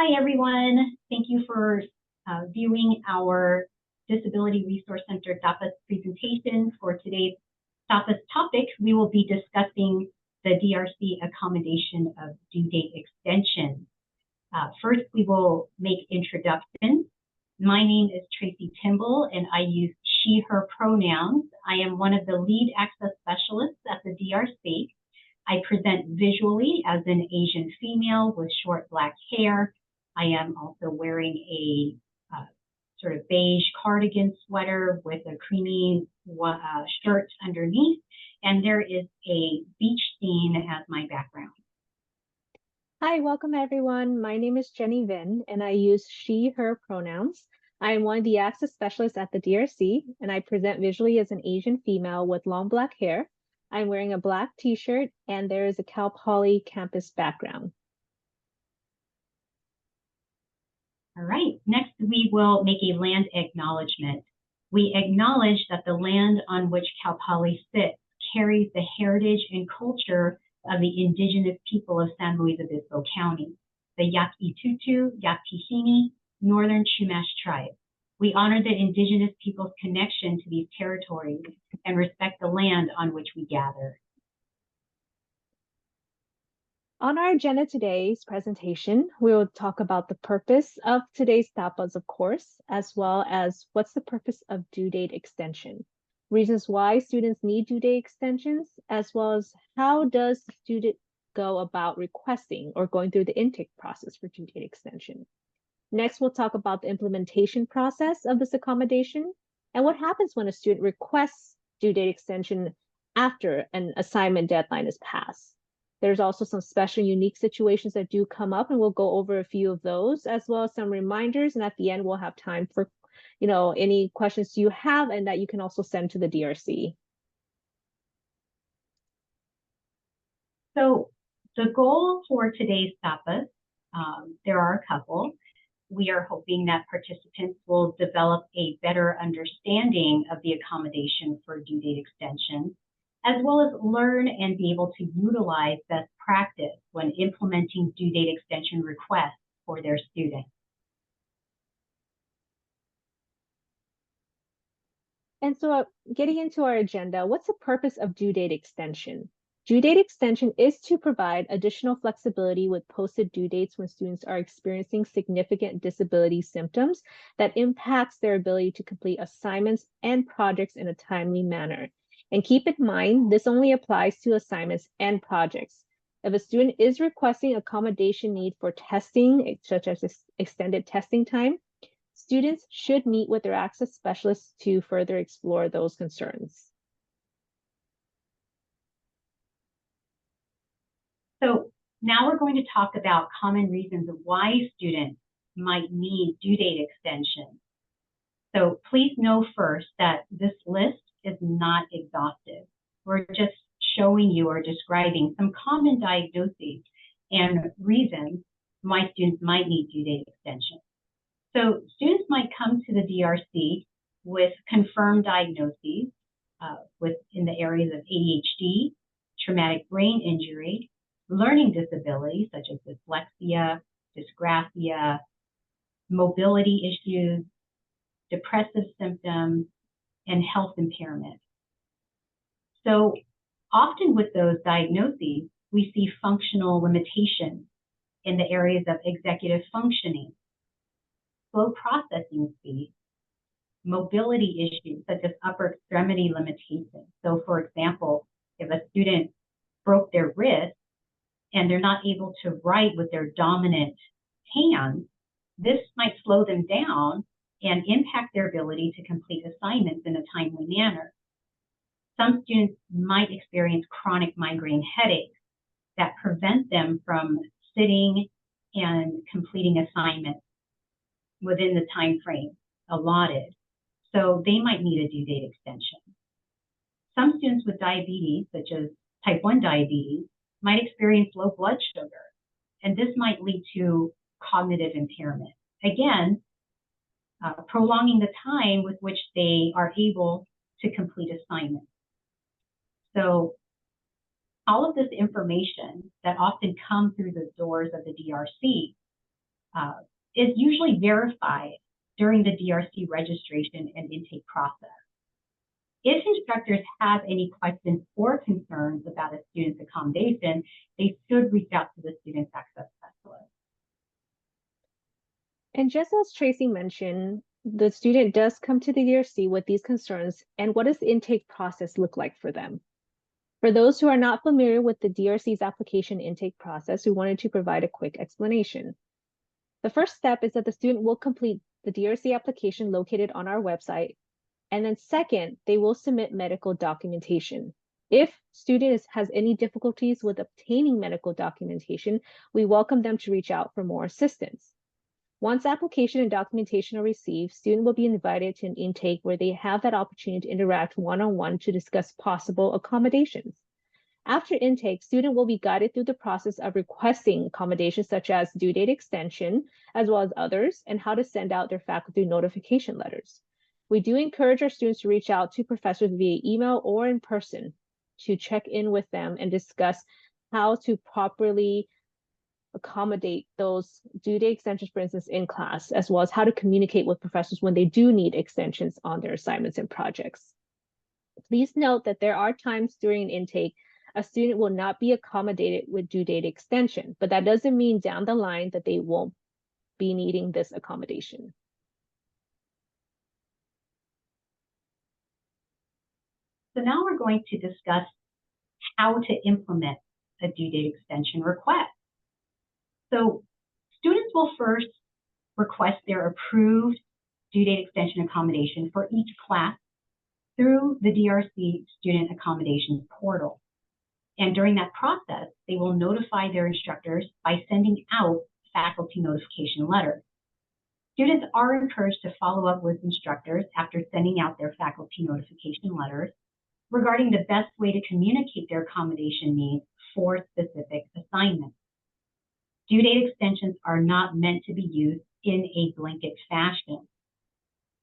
Hi, everyone. Thank you for viewing our Disability Resource Center Tapas presentation. For today's Tapas topic, we will be discussing the DRC accommodation of due date extension. First, we will make introductions. My name is Tracy Timble, and I use she, her pronouns. I am one of the lead access specialists at the DRC. I present visually as an Asian female with short black hair. I am also wearing a sort of beige cardigan sweater with a creamy shirt underneath, and there is a beach scene as my background. Hi, welcome everyone. My name is Jenny Vin, and I use she, her pronouns. I am one of the access specialists at the DRC, and I present visually as an Asian female with long black hair. I'm wearing a black t-shirt, and there is a Cal Poly campus background. All right, next we will make a land acknowledgement. We acknowledge that the land on which Cal Poly sits carries the heritage and culture of the indigenous people of San Luis Obispo County, the Yaqui-Tutu, Yaqui-Hini, Northern Chumash tribe. We honor the indigenous people's connection to these territories and respect the land on which we gather. On our agenda today's presentation, we will talk about the purpose of today's tapas, of course, as well as what's the purpose of due date extension, reasons why students need due date extensions, as well as how does the student go about requesting or going through the intake process for due date extension. Next, we'll talk about the implementation process of this accommodation and what happens when a student requests due date extension after an assignment deadline is passed. There's also some special unique situations that do come up, and we'll go over a few of those, as well as some reminders. And at the end, we'll have time for, any questions you have and that you can also send to the DRC. So the goal for today's tapas, there are a couple. We are hoping that participants will develop a better understanding of the accommodation for due date extension, as well as learn and be able to utilize best practice when implementing due date extension requests for their students. And so getting into our agenda, what's the purpose of due date extension? Due date extension is to provide additional flexibility with posted due dates when students are experiencing significant disability symptoms that impacts their ability to complete assignments and projects in a timely manner. And keep in mind, this only applies to assignments and projects. If a student is requesting accommodation need for testing, such as extended testing time, students should meet with their access specialists to further explore those concerns. So now we're going to talk about common reasons of why students might need due date extension. So please know first that this list is not exhaustive. We're just showing you or describing some common diagnoses and reasons why students might need due date extension. So students might come to the DRC with confirmed diagnoses in the areas of ADHD, traumatic brain injury, learning disabilities such as dyslexia, dysgraphia, mobility issues, depressive symptoms, and health impairment. So often with those diagnoses, we see functional limitations in the areas of executive functioning, slow processing speed, mobility issues such as upper extremity limitations. So for example, if a student broke their wrist and they're not able to write with their dominant hand, this might slow them down and impact their ability to complete assignments in a timely manner. Some students might experience chronic migraine headaches that prevent them from sitting and completing assignments within the time frame allotted. So they might need a due date extension. Some students with diabetes, such as type 1 diabetes, might experience low blood sugar, and this might lead to cognitive impairment. Again, prolonging the time with which they are able to complete assignments. So all of this information that often comes through the doors of the DRC is usually verified during the DRC registration and intake process. If instructors have any questions or concerns about a student's accommodation, they should reach out to the Student Access Specialist. And just as Tracy mentioned, the student does come to the DRC with these concerns, and what does the intake process look like for them? For those who are not familiar with the DRC's application intake process, we wanted to provide a quick explanation. The first step is that the student will complete the DRC application located on our website. And then second, they will submit medical documentation. If student has any difficulties with obtaining medical documentation, we welcome them to reach out for more assistance. Once application and documentation are received, student will be invited to an intake where they have that opportunity to interact one-on-one to discuss possible accommodations. After intake, student will be guided through the process of requesting accommodations such as due date extension, as well as others, and how to send out their faculty notification letters. We do encourage our students to reach out to professors via email or in person to check in with them and discuss how to properly accommodate those due date extensions, for instance, in class, as well as how to communicate with professors when they do need extensions on their assignments and projects. Please note that there are times during an intake a student will not be accommodated with due date extension, but that doesn't mean down the line that they won't be needing this accommodation. So now we're going to discuss how to implement a due date extension request. So students will first request their approved due date extension accommodation for each class through the DRC Student Accommodations Portal. And during that process, they will notify their instructors by sending out faculty notification letters. Students are encouraged to follow up with instructors after sending out their faculty notification letters regarding the best way to communicate their accommodation needs for specific assignments. Due date extensions are not meant to be used in a blanket fashion.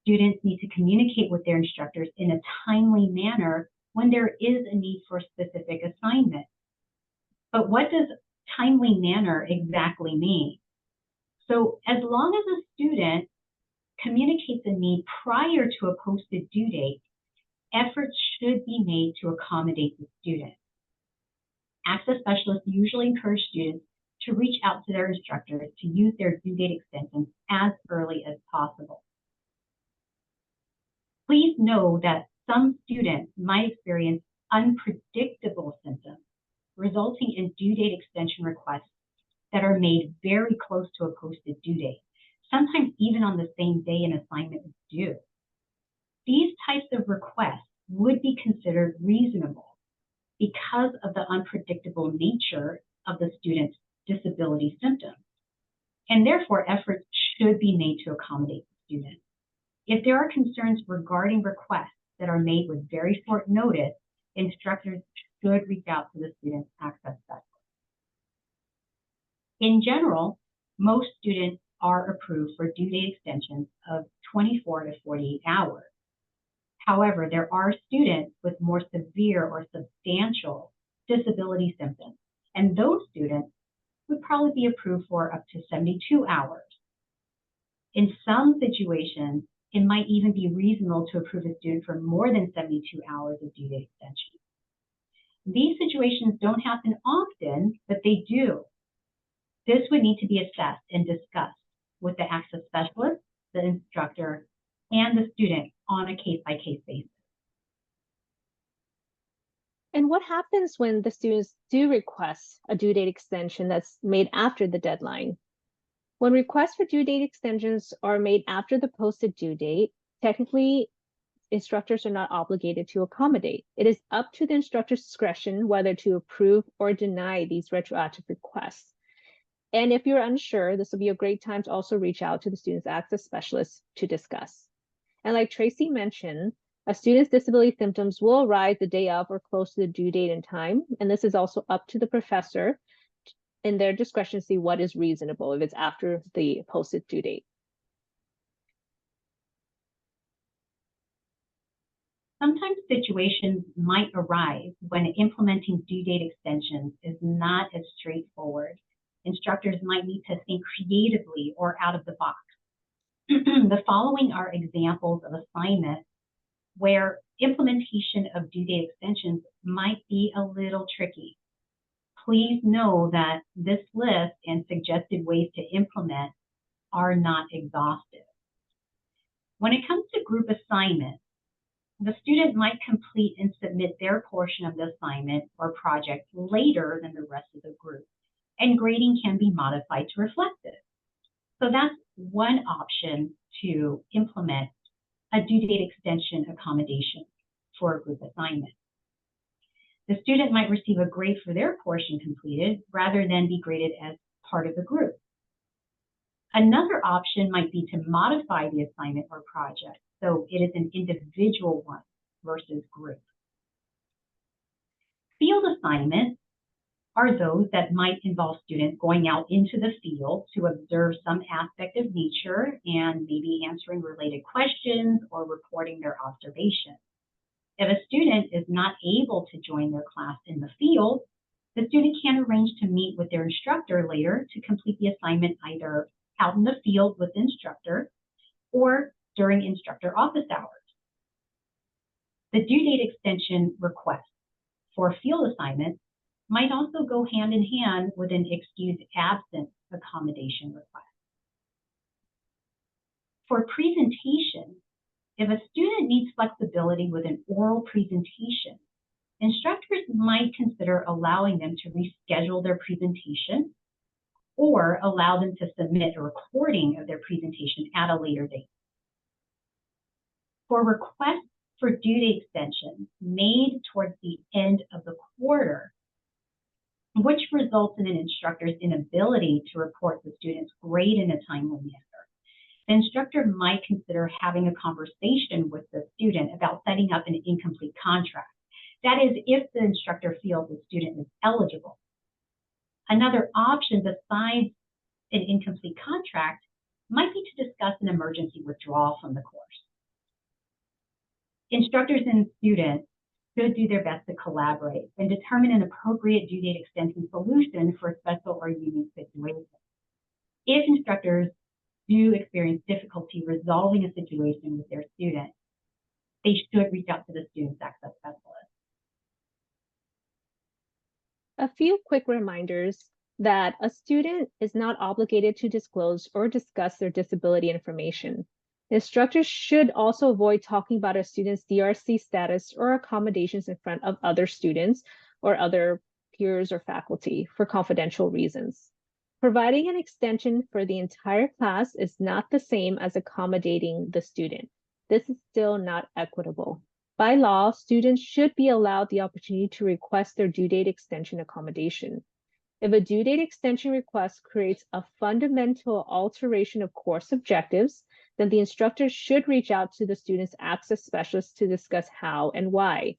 Students need to communicate with their instructors in a timely manner when there is a need for a specific assignment. But what does timely manner exactly mean? So as long as a student communicates a need prior to a posted due date, efforts should be made to accommodate the student. Access specialists usually encourage students to reach out to their instructors to use their due date extensions as early as possible. Please know that some students might experience unpredictable symptoms, resulting in due date extension requests that are made very close to a posted due date, sometimes even on the same day an assignment is due. These types of requests would be considered reasonable because of the unpredictable nature of the student's disability symptoms, and therefore efforts should be made to accommodate the student. If there are concerns regarding requests that are made with very short notice, instructors should reach out to the student's access specialist. In general, most students are approved for due date extensions of 24 to 48 hours. However, there are students with more severe or substantial disability symptoms, and those students would probably be approved for up to 72 hours. In some situations, it might even be reasonable to approve a student for more than 72 hours of due date extension. These situations don't happen often, but they do. This would need to be assessed and discussed with the access specialist, the instructor, and the student on a case-by-case basis. And what happens when the students do request a due date extension that's made after the deadline? When requests for due date extensions are made after the posted due date, technically, instructors are not obligated to accommodate. It is up to the instructor's discretion whether to approve or deny these retroactive requests. And if you're unsure, this will be a great time to also reach out to the student's access specialist to discuss. And like Tracy mentioned, a student's disability symptoms will arise the day of or close to the due date and time. And this is also up to the professor in their discretion to see what is reasonable if it's after the posted due date. Sometimes situations might arise when implementing due date extensions is not as straightforward instructors might need to think creatively or out of the box. The following are examples of assignments where implementation of due date extensions might be a little tricky. Please know that this list and suggested ways to implement are not exhaustive. When it comes to group assignments, the student might complete and submit their portion of the assignment or project later than the rest of the group, and grading can be modified to reflect this. So that's one option to implement a due date extension accommodation for a group assignment. The student might receive a grade for their portion completed rather than be graded as part of the group. Another option might be to modify the assignment or project so it is an individual one versus group. Field assignments are those that might involve students going out into the field to observe some aspect of nature and maybe answering related questions or reporting their observations. If a student is not able to join their class in the field, the student can arrange to meet with their instructor later to complete the assignment either out in the field with the instructor or during instructor office hours. The due date extension request for field assignments might also go hand in hand with an excused absence accommodation request. For presentation, if a student needs flexibility with an oral presentation, instructors might consider allowing them to reschedule their presentation or allow them to submit a recording of their presentation at a later date. For requests for due date extensions made towards the end of the quarter, which results in an instructor's inability to report the student's grade in a timely manner, the instructor might consider having a conversation with the student about setting up an incomplete contract. That is, if the instructor feels the student is eligible. Another option besides an incomplete contract might be to discuss an emergency withdrawal from the course. Instructors and students should do their best to collaborate and determine an appropriate due date extension solution for a special or unique situation. If instructors do experience difficulty resolving a situation with their student, they should reach out to the student's access specialist. A few quick reminders that a student is not obligated to disclose or discuss their disability information. Instructors should also avoid talking about a student's DRC status or accommodations in front of other students or other peers or faculty for confidential reasons. Providing an extension for the entire class is not the same as accommodating the student. This is still not equitable. By law, students should be allowed the opportunity to request their due date extension accommodation. If a due date extension request creates a fundamental alteration of course objectives, then the instructor should reach out to the student's access specialist to discuss how and why.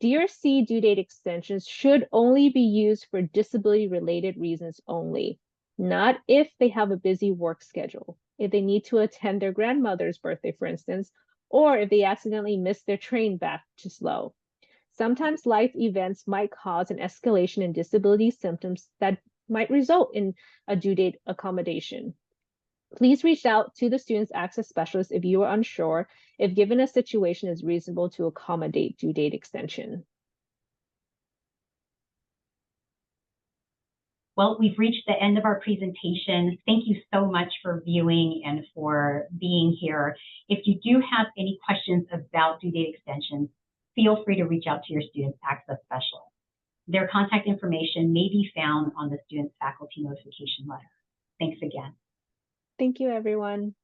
DRC due date extensions should only be used for disability-related reasons only, not if they have a busy work schedule, if they need to attend their grandmother's birthday, for instance, or if they accidentally miss their train back to SLO. Sometimes life events might cause an escalation in disability symptoms that might result in a due date accommodation. Please reach out to the student's access specialist if you are unsure if given a situation is reasonable to accommodate due date extension. Well, we've reached the end of our presentation. Thank you so much for viewing and for being here. If you do have any questions about due date extensions, feel free to reach out to your student's access specialist. Their contact information may be found on the student's faculty notification letter. Thanks again. Thank you, everyone.